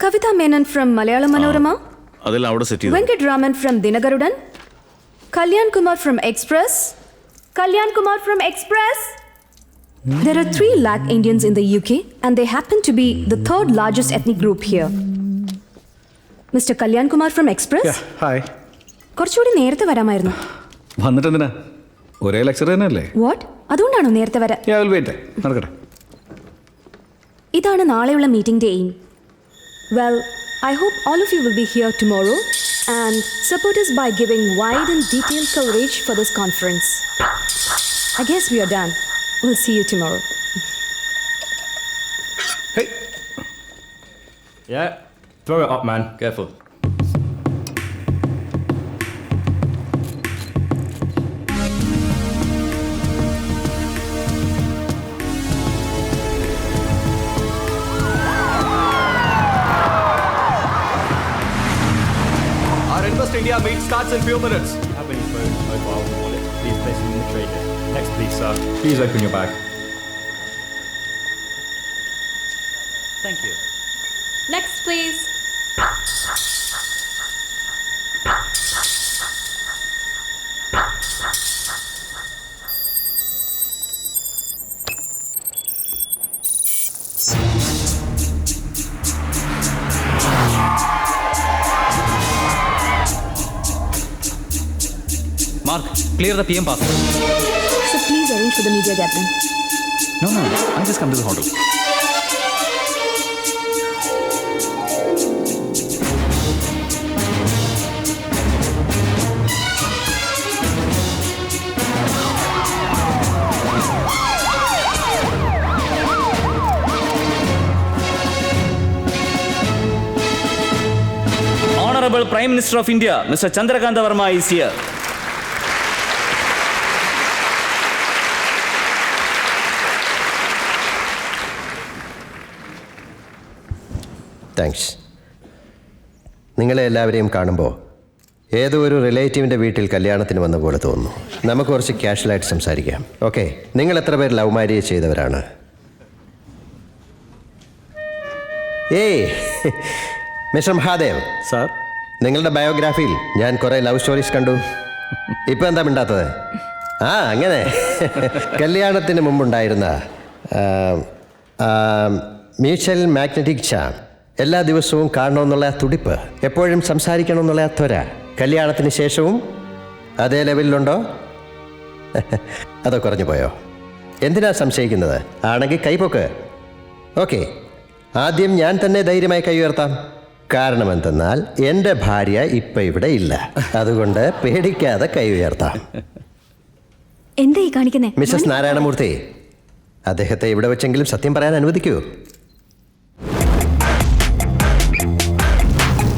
Kavita Menon from Malayalam Manorama. അതെല്ലാം അവിടെ set ചെയ്തു. Venkat Raman from Dinagarudan. Kalyan Kumar from Express. Kalyan Kumar from Express. There are 3 lakh Indians in the UK and they happen to be the 3rd largest ethnic group here. Mr. Kalyan Kumar from Express. Yeah, hi. കുറച്ചുകൂടി നേരത്തെ വരാമായിരുന്നു. വന്നിട്ട് എന്തിനാ? ഒരേ lecture തന്നെയല്ലേ? What? അതുകൊണ്ടാണോ നേരത്തെ വരാൻ? Yeah, I'll wait. നടക്കട്ടെ. ഇതാണ് നാളെയുള്ള മീറ്റിംഗിന്റെ aim. Well, I hope all of you will be here tomorrow and support us by giving wide and detailed coverage for this conference. I guess we are done. We'll see you tomorrow. Hey. Yeah, throw it up, man. Careful. Invest India meet starts in few minutes. If you have any phone, mobile, wallet, please place them in the tray here. Next, please, sir. Please open your bag. Thank you. Next, please. Mark, clear the PM pass. So please arrange for the media gathering. No, I just come to the hotel. Honorable Prime Minister of India, Mr. Chandrakanta Verma is here. Thanks. നിങ്ങളെ എല്ലാവരെയും കാണുമ്പോൾ ഏതോ ഒരു റിലേറ്റീവിൻ്റെ വീട്ടിൽ കല്യാണത്തിന് വന്ന പോലെ തോന്നുന്നു. നമുക്ക് കുറച്ച് ക്യാഷ്വലായിട്ട് സംസാരിക്കാം. ഓക്കെ, നിങ്ങൾ എത്ര പേർ ലവ് മാരേജ് ചെയ്തവരാണ്? ഏയ് മിസ്റ്റർ മഹാദേവ് സാർ, നിങ്ങളുടെ ബയോഗ്രാഫിയിൽ ഞാൻ കുറേ ലവ് സ്റ്റോറീസ് കണ്ടു. ഇപ്പം എന്താ മിണ്ടാത്തത്? അങ്ങനെ കല്യാണത്തിന് മുമ്പുണ്ടായിരുന്ന മ്യൂച്വൽ മാഗ്നറ്റിക് ചാം, എല്ലാ ദിവസവും കാണണമെന്നുള്ള തുടിപ്പ്, എപ്പോഴും സംസാരിക്കണമെന്നുള്ള ത്വര, കല്യാണത്തിന് ശേഷവും അതേ ലെവലിലുണ്ടോ? അതോ കുറഞ്ഞു പോയോ? എന്തിനാ സംശയിക്കുന്നത്? ആണെങ്കിൽ കൈപ്പൊക്ക്. ഓക്കെ, ആദ്യം ഞാൻ തന്നെ ധൈര്യമായി കൈ ഉയർത്താം. കാരണം എന്തെന്നാൽ എൻ്റെ ഭാര്യ ഇപ്പം ഇവിടെ ഇല്ല. അതുകൊണ്ട് പേടിക്കാതെ കൈ ഉയർത്താം. എന്താ ഈ കാണിക്കുന്നേ? മിസ്സസ് നാരായണമൂർത്തി, അദ്ദേഹത്തെ ഇവിടെ വെച്ചെങ്കിലും സത്യം പറയാൻ അനുവദിക്കൂ.